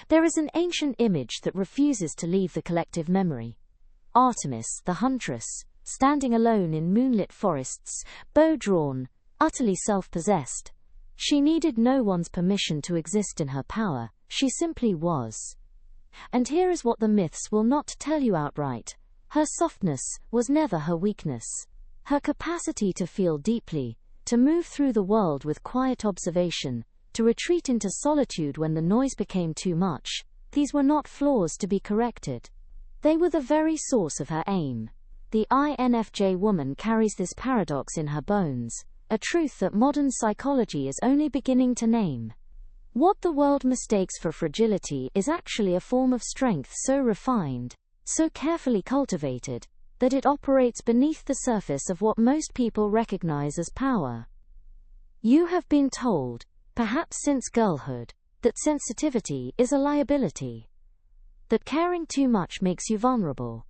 There is an ancient image that refuses to leave the collective memory. Artemis, the huntress, standing alone in moonlit forests, bow drawn, utterly self-possessed. She needed no one's permission to exist in her power, she simply was. And here is what the myths will not tell you outright. Her softness was never her weakness. Her capacity to feel deeply, to move through the world with quiet observation, to retreat into solitude when the noise became too much, these were not flaws to be corrected. They were the very source of her aim. The INFJ woman carries this paradox in her bones, a truth that modern psychology is only beginning to name. What the world mistakes for fragility is actually a form of strength so refined, so carefully cultivated, that it operates beneath the surface of what most people recognize as power. You have been told, perhaps since girlhood, that sensitivity is a liability. That caring too much makes you vulnerable.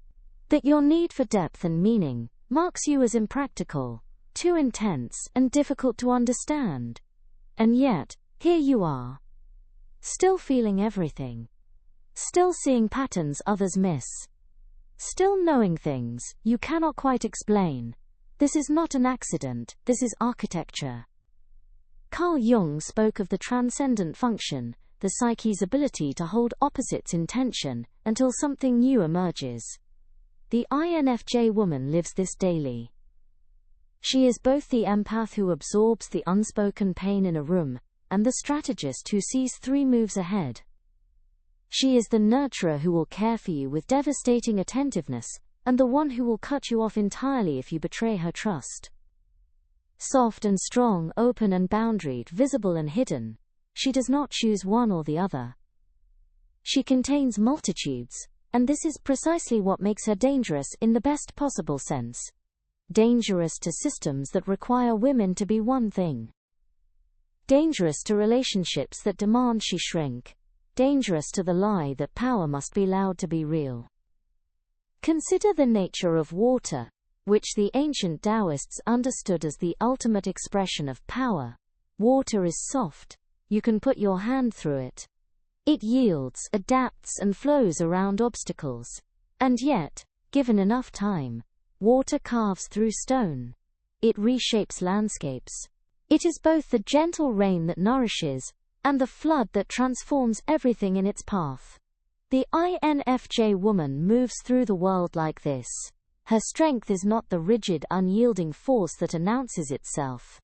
That your need for depth and meaning marks you as impractical, too intense and difficult to understand. And yet, here you are. Still feeling everything. Still seeing patterns others miss. Still knowing things you cannot quite explain. This is not an accident, this is architecture. Carl Jung spoke of the transcendent function, the psyche's ability to hold opposites in tension until something new emerges. The INFJ woman lives this daily. She is both the empath who absorbs the unspoken pain in a room, and the strategist who sees 3 moves ahead. She is the nurturer who will care for you with devastating attentiveness, and the one who will cut you off entirely if you betray her trust. Soft and strong, open and boundaried, visible and hidden, she does not choose one or the other. She contains multitudes, and this is precisely what makes her dangerous in the best possible sense. Dangerous to systems that require women to be one thing. Dangerous to relationships that demand she shrink. Dangerous to the lie that power must be loud to be real. Consider the nature of water, which the ancient Taoists understood as the ultimate expression of power. Water is soft. You can put your hand through it. It yields, adapts and flows around obstacles. And yet, given enough time, water carves through stone. It reshapes landscapes. It is both the gentle rain that nourishes, and the flood that transforms everything in its path. The INFJ woman moves through the world like this. Her strength is not the rigid, unyielding force that announces itself.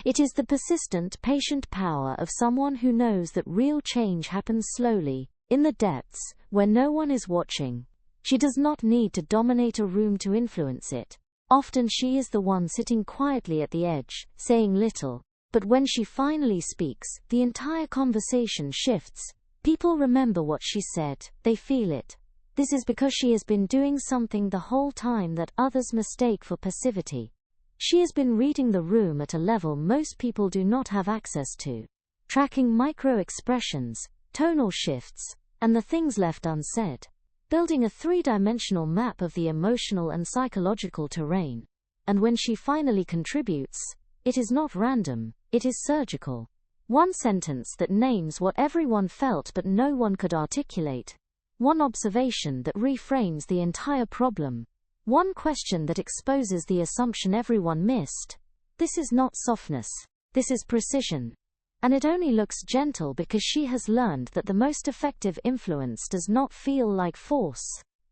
It is the persistent, patient power of someone who knows that real change happens slowly, in the depths, where no one is watching. She does not need to dominate a room to influence it. Often she is the one sitting quietly at the edge, saying little. But when she finally speaks, the entire conversation shifts. People remember what she said, they feel it. This is because she has been doing something the whole time that others mistake for passivity. She has been reading the room at a level most people do not have access to. Tracking micro-expressions, tonal shifts, and the things left unsaid. Building a 3-dimensional map of the emotional and psychological terrain. And when she finally contributes, it is not random, it is surgical. One sentence that names what everyone felt but no one could articulate. One observation that reframes the entire problem. One question that exposes the assumption everyone missed. This is not softness. This is precision. And it only looks gentle because she has learned that the most effective influence does not feel like force.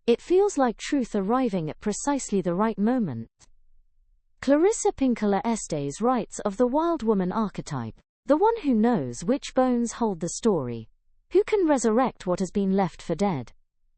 It feels like truth arriving at precisely the right moment. Clarissa Pinkola Estes writes of the wild woman archetype, the one who knows which bones hold the story, who can resurrect what has been left for dead.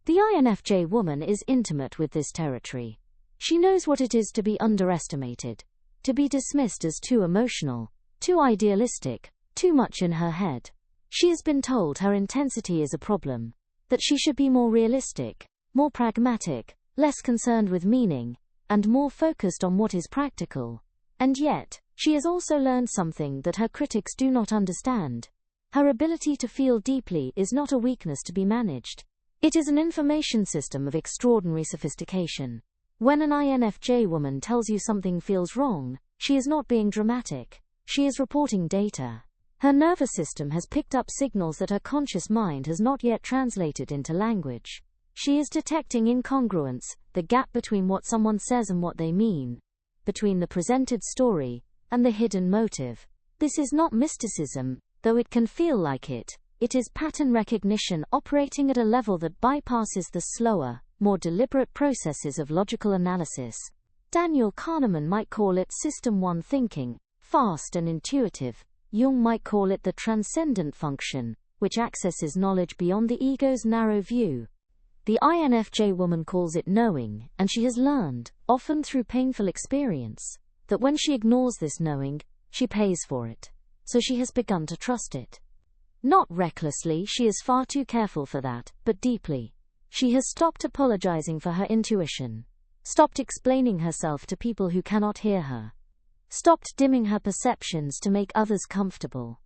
The INFJ woman is intimate with this territory. She knows what it is to be underestimated, to be dismissed as too emotional, too idealistic, too much in her head. She has been told her intensity is a problem, that she should be more realistic, more pragmatic, less concerned with meaning, and more focused on what is practical. And yet, she has also learned something that her critics do not understand. Her ability to feel deeply is not a weakness to be managed. It is an information system of extraordinary sophistication. When an INFJ woman tells you something feels wrong, she is not being dramatic. She is reporting data. Her nervous system has picked up signals that her conscious mind has not yet translated into language. She is detecting incongruence, the gap between what someone says and what they mean, between the presented story and the hidden motive. This is not mysticism, though it can feel like it. It is pattern recognition operating at a level that bypasses the slower, more deliberate processes of logical analysis. Daniel Kahneman might call it System 1 thinking, fast and intuitive. Jung might call it the transcendent function, which accesses knowledge beyond the ego's narrow view. The INFJ woman calls it knowing, and she has learned, often through painful experience, that when she ignores this knowing, she pays for it. So she has begun to trust it. Not recklessly, she is far too careful for that, but deeply. She has stopped apologizing for her intuition, stopped explaining herself to people who cannot hear her, stopped dimming her perceptions to make others comfortable.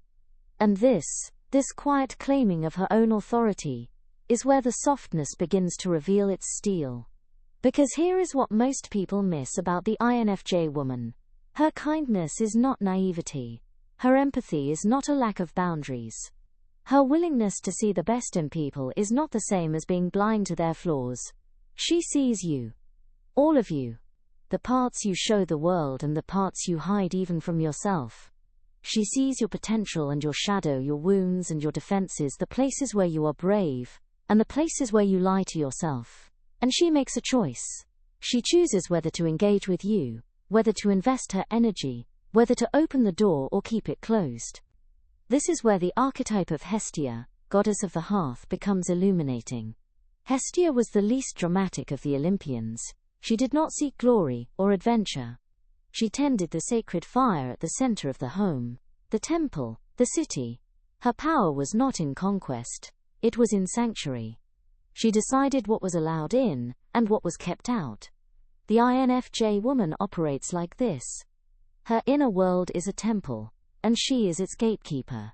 And this quiet claiming of her own authority, is where the softness begins to reveal its steel. Because here is what most people miss about the INFJ woman. Her kindness is not naivety. Her empathy is not a lack of boundaries. Her willingness to see the best in people is not the same as being blind to their flaws. She sees you. All of you. The parts you show the world and the parts you hide even from yourself. She sees your potential and your shadow, your wounds and your defenses, the places where you are brave, and the places where you lie to yourself. And she makes a choice. She chooses whether to engage with you, whether to invest her energy, whether to open the door or keep it closed. This is where the archetype of Hestia, goddess of the hearth, becomes illuminating. Hestia was the least dramatic of the Olympians. She did not seek glory or adventure. She tended the sacred fire at the center of the home, the temple, the city. Her power was not in conquest, it was in sanctuary. She decided what was allowed in, and what was kept out. The INFJ woman operates like this. Her inner world is a temple, and she is its gatekeeper.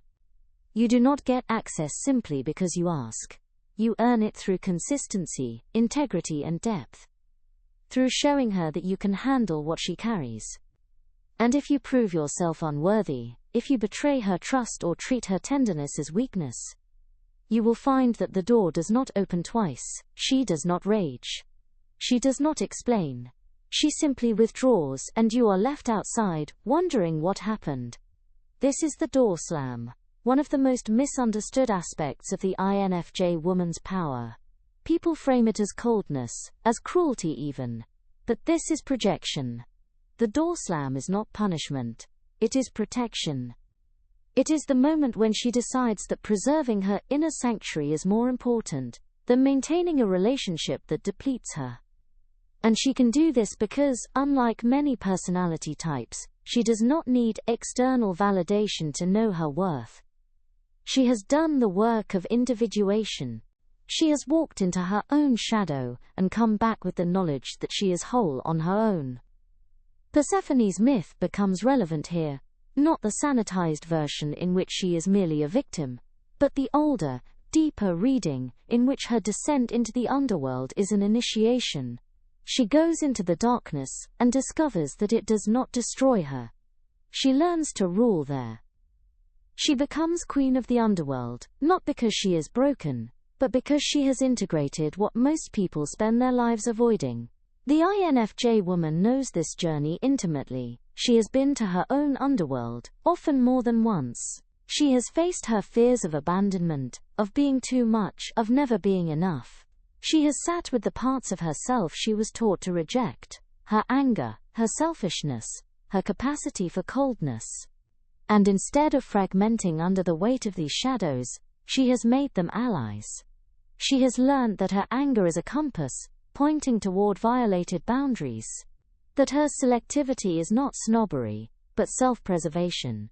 You do not get access simply because you ask. You earn it through consistency, integrity and depth. Through showing her that you can handle what she carries. And if you prove yourself unworthy, if you betray her trust or treat her tenderness as weakness, you will find that the door does not open twice. She does not rage. She does not explain. She simply withdraws, and you are left outside, wondering what happened. This is the door slam, one of the most misunderstood aspects of the INFJ woman's power. People frame it as coldness, as cruelty even. But this is projection. The door slam is not punishment. It is protection. It is the moment when she decides that preserving her inner sanctuary is more important than maintaining a relationship that depletes her. And she can do this because, unlike many personality types, she does not need external validation to know her worth. She has done the work of individuation. She has walked into her own shadow and come back with the knowledge that she is whole on her own. Persephone's myth becomes relevant here, not the sanitized version in which she is merely a victim, but the older, deeper reading, in which her descent into the underworld is an initiation. She goes into the darkness and discovers that it does not destroy her. She learns to rule there. She becomes queen of the underworld, not because she is broken, but because she has integrated what most people spend their lives avoiding. The INFJ woman knows this journey intimately. She has been to her own underworld, often more than once. She has faced her fears of abandonment, of being too much, of never being enough. She has sat with the parts of herself she was taught to reject, her anger, her selfishness, her capacity for coldness. And instead of fragmenting under the weight of these shadows, she has made them allies. She has learned that her anger is a compass, pointing toward violated boundaries. That her selectivity is not snobbery, but self-preservation.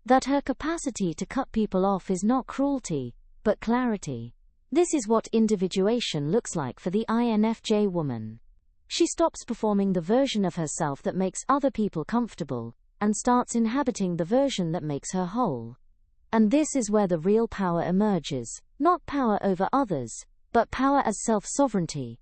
That her capacity to cut people off is not cruelty, but clarity. This is what individuation looks like for the INFJ woman. She stops performing the version of herself that makes other people comfortable, and starts inhabiting the version that makes her whole. And this is where the real power emerges, not power over others, but power as self-sovereignty.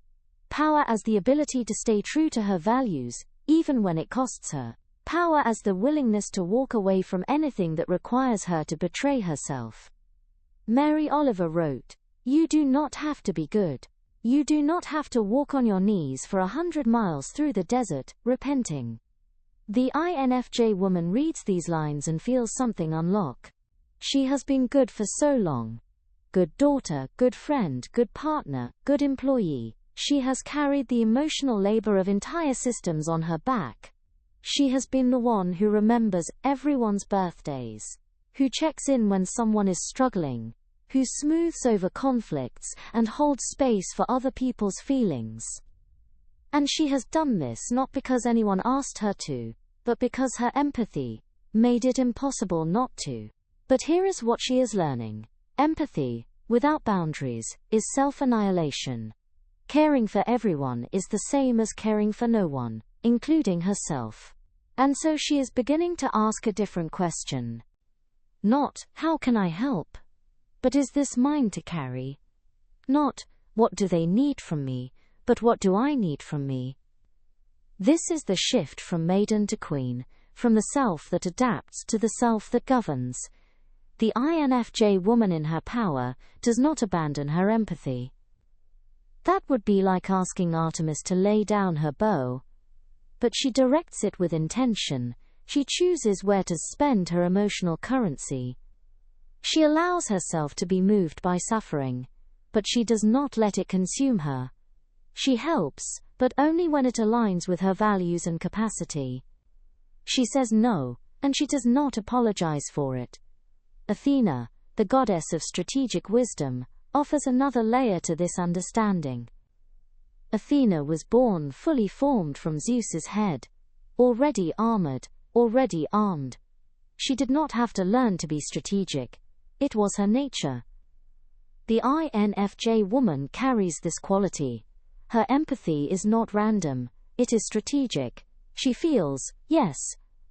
Power as the ability to stay true to her values, even when it costs her. Power as the willingness to walk away from anything that requires her to betray herself. Mary Oliver wrote, "You do not have to be good. You do not have to walk on your knees for 100 miles through the desert, repenting." The INFJ woman reads these lines and feels something unlock. She has been good for so long. Good daughter, good friend, good partner, good employee. She has carried the emotional labor of entire systems on her back. She has been the one who remembers everyone's birthdays, who checks in when someone is struggling, who smooths over conflicts and holds space for other people's feelings. And she has done this not because anyone asked her to, but because her empathy made it impossible not to. But here is what she is learning. Empathy, without boundaries, is self-annihilation. Caring for everyone is the same as caring for no one, including herself. And so she is beginning to ask a different question. Not, how can I help? But is this mine to carry? Not, what do they need from me, but what do I need from me? This is the shift from maiden to queen, from the self that adapts to the self that governs. The INFJ woman in her power does not abandon her empathy. That would be like asking Artemis to lay down her bow. But she directs it with intention. She chooses where to spend her emotional currency. She allows herself to be moved by suffering, but she does not let it consume her. She helps, but only when it aligns with her values and capacity. She says no, and she does not apologize for it. Athena, the goddess of strategic wisdom, offers another layer to this understanding. Athena was born fully formed from Zeus's head, already armored, already armed. She did not have to learn to be strategic. It was her nature. The INFJ woman carries this quality. Her empathy is not random, it is strategic. She feels, yes,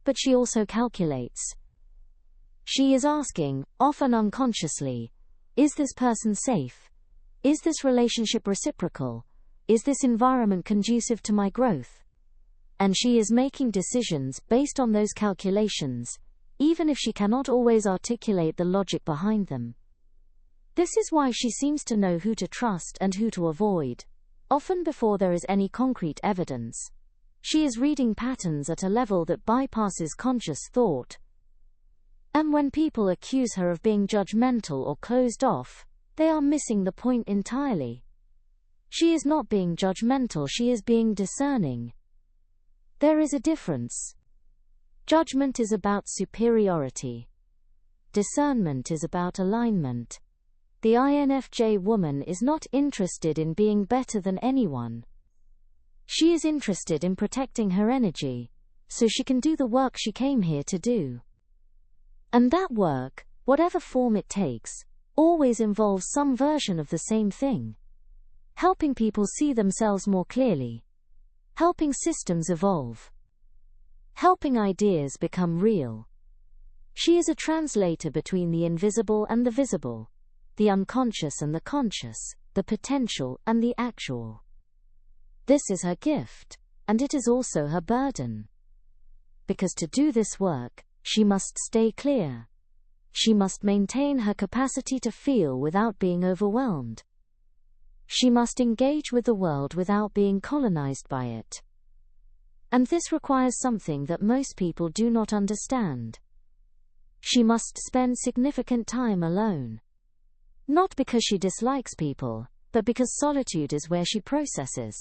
but she also calculates. She is asking, often unconsciously, is this person safe? Is this relationship reciprocal? Is this environment conducive to my growth? And she is making decisions based on those calculations, even if she cannot always articulate the logic behind them. This is why she seems to know who to trust and who to avoid, often before there is any concrete evidence. She is reading patterns at a level that bypasses conscious thought. And when people accuse her of being judgmental or closed off, they are missing the point entirely. She is not being judgmental, she is being discerning. There is a difference. Judgment is about superiority. Discernment is about alignment. The INFJ woman is not interested in being better than anyone. She is interested in protecting her energy, so she can do the work she came here to do. And that work, whatever form it takes, always involves some version of the same thing. Helping people see themselves more clearly. Helping systems evolve. Helping ideas become real. She is a translator between the invisible and the visible, the unconscious and the conscious, the potential and the actual. This is her gift, and it is also her burden. Because to do this work, she must stay clear. She must maintain her capacity to feel without being overwhelmed. She must engage with the world without being colonized by it. And this requires something that most people do not understand. She must spend significant time alone. Not because she dislikes people, but because solitude is where she processes,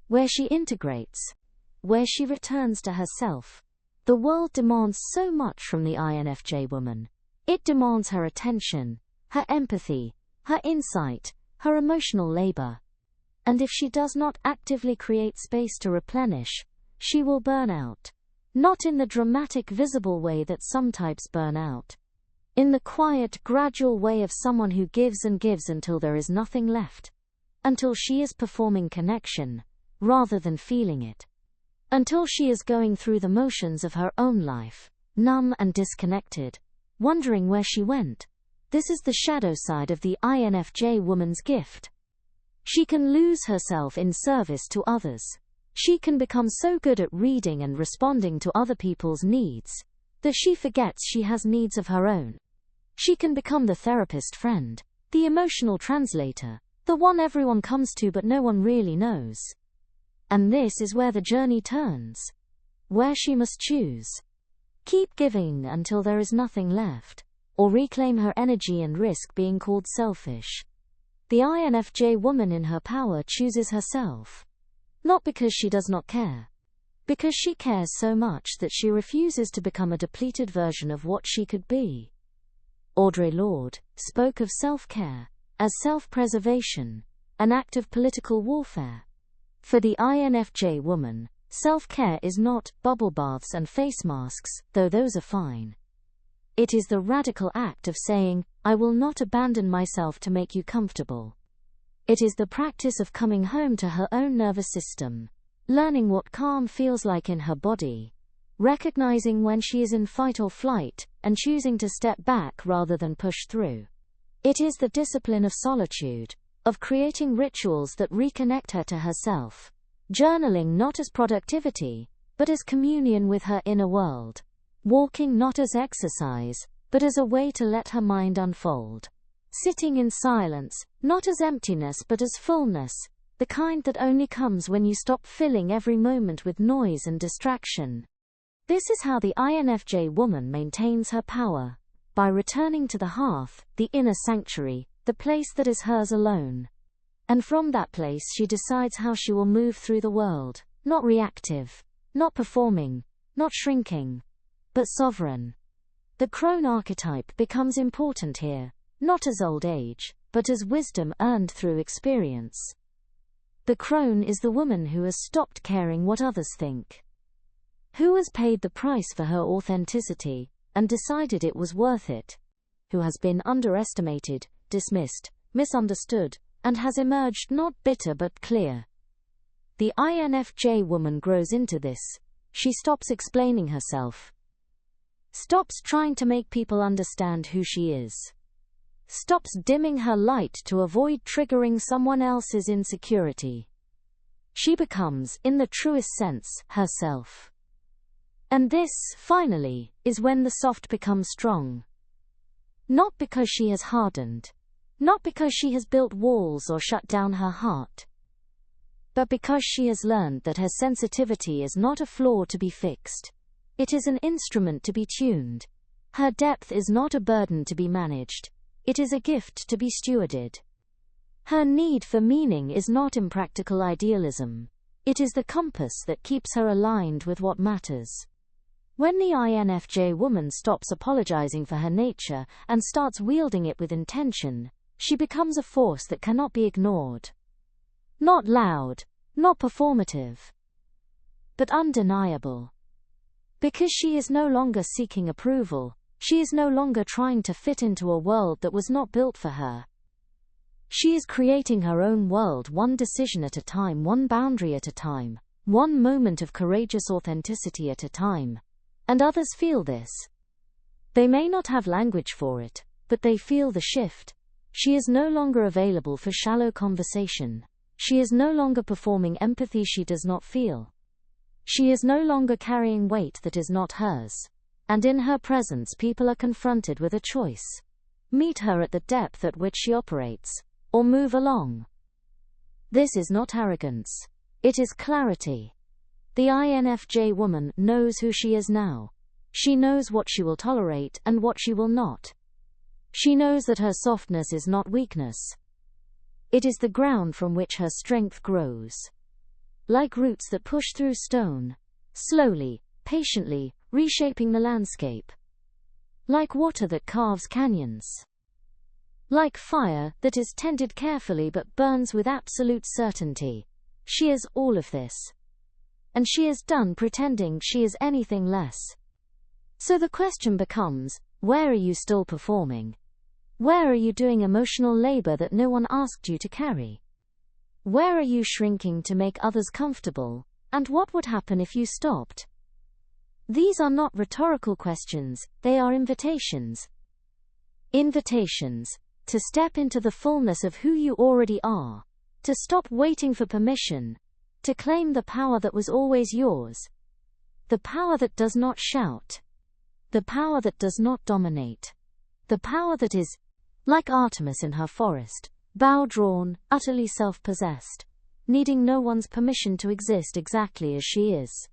where she integrates, where she returns to herself. The world demands so much from the INFJ woman. It demands her attention, her empathy, her insight, her emotional labor. And if she does not actively create space to replenish, she will burn out. Not in the dramatic visible way that some types burn out. In the quiet, gradual way of someone who gives and gives until there is nothing left. Until she is performing connection, rather than feeling it. Until she is going through the motions of her own life, numb and disconnected, wondering where she went. This is the shadow side of the INFJ woman's gift. She can lose herself in service to others. She can become so good at reading and responding to other people's needs that she forgets she has needs of her own. She can become the therapist friend, the emotional translator, the one everyone comes to but no one really knows. And this is where the journey turns, where she must choose. Keep giving until there is nothing left, or reclaim her energy and risk being called selfish. The INFJ woman in her power chooses herself. Not because she does not care. Because she cares so much that she refuses to become a depleted version of what she could be. Audre Lorde spoke of self-care as self-preservation, an act of political warfare. For the INFJ woman, self-care is not bubble baths and face masks, though those are fine. It is the radical act of saying, I will not abandon myself to make you comfortable. It is the practice of coming home to her own nervous system, learning what calm feels like in her body, recognizing when she is in fight or flight, and choosing to step back rather than push through. It is the discipline of solitude, of creating rituals that reconnect her to herself, journaling not as productivity, but as communion with her inner world, walking not as exercise, but as a way to let her mind unfold, sitting in silence, not as emptiness but as fullness, the kind that only comes when you stop filling every moment with noise and distraction. This is how the INFJ woman maintains her power, by returning to the hearth, the inner sanctuary, the place that is hers alone. And from that place she decides how she will move through the world, not reactive, not performing, not shrinking, but sovereign. The crone archetype becomes important here, not as old age, but as wisdom earned through experience. The crone is the woman who has stopped caring what others think, who has paid the price for her authenticity, and decided it was worth it, who has been underestimated, dismissed, misunderstood, and has emerged not bitter but clear. The INFJ woman grows into this. She stops explaining herself, stops trying to make people understand who she is, stops dimming her light to avoid triggering someone else's insecurity. She becomes, in the truest sense, herself. And this, finally, is when the soft becomes strong. Not because she has hardened, not because she has built walls or shut down her heart, but because she has learned that her sensitivity is not a flaw to be fixed. It is an instrument to be tuned. Her depth is not a burden to be managed. It is a gift to be stewarded. Her need for meaning is not impractical idealism. It is the compass that keeps her aligned with what matters. When the INFJ woman stops apologizing for her nature and starts wielding it with intention, she becomes a force that cannot be ignored. Not loud, not performative, but undeniable. Because she is no longer seeking approval, she is no longer trying to fit into a world that was not built for her. She is creating her own world one decision at a time, one boundary at a time, one moment of courageous authenticity at a time. And others feel this. They may not have language for it, but they feel the shift. She is no longer available for shallow conversation. She is no longer performing empathy she does not feel. She is no longer carrying weight that is not hers. And in her presence people are confronted with a choice. Meet her at the depth at which she operates, or move along. This is not arrogance. It is clarity. The INFJ woman knows who she is now. She knows what she will tolerate and what she will not. She knows that her softness is not weakness. It is the ground from which her strength grows. Like roots that push through stone, slowly, patiently, reshaping the landscape. Like water that carves canyons. Like fire that is tended carefully but burns with absolute certainty. She is all of this. And she is done pretending she is anything less. So the question becomes, where are you still performing? Where are you doing emotional labor that no one asked you to carry? Where are you shrinking to make others comfortable? And what would happen if you stopped? These are not rhetorical questions, they are invitations. Invitations to step into the fullness of who you already are, to stop waiting for permission, To claim the power that was always yours. The power that does not shout. The power that does not dominate. The power that is, like Artemis in her forest, bow-drawn, utterly self-possessed, needing no one's permission to exist exactly as she is.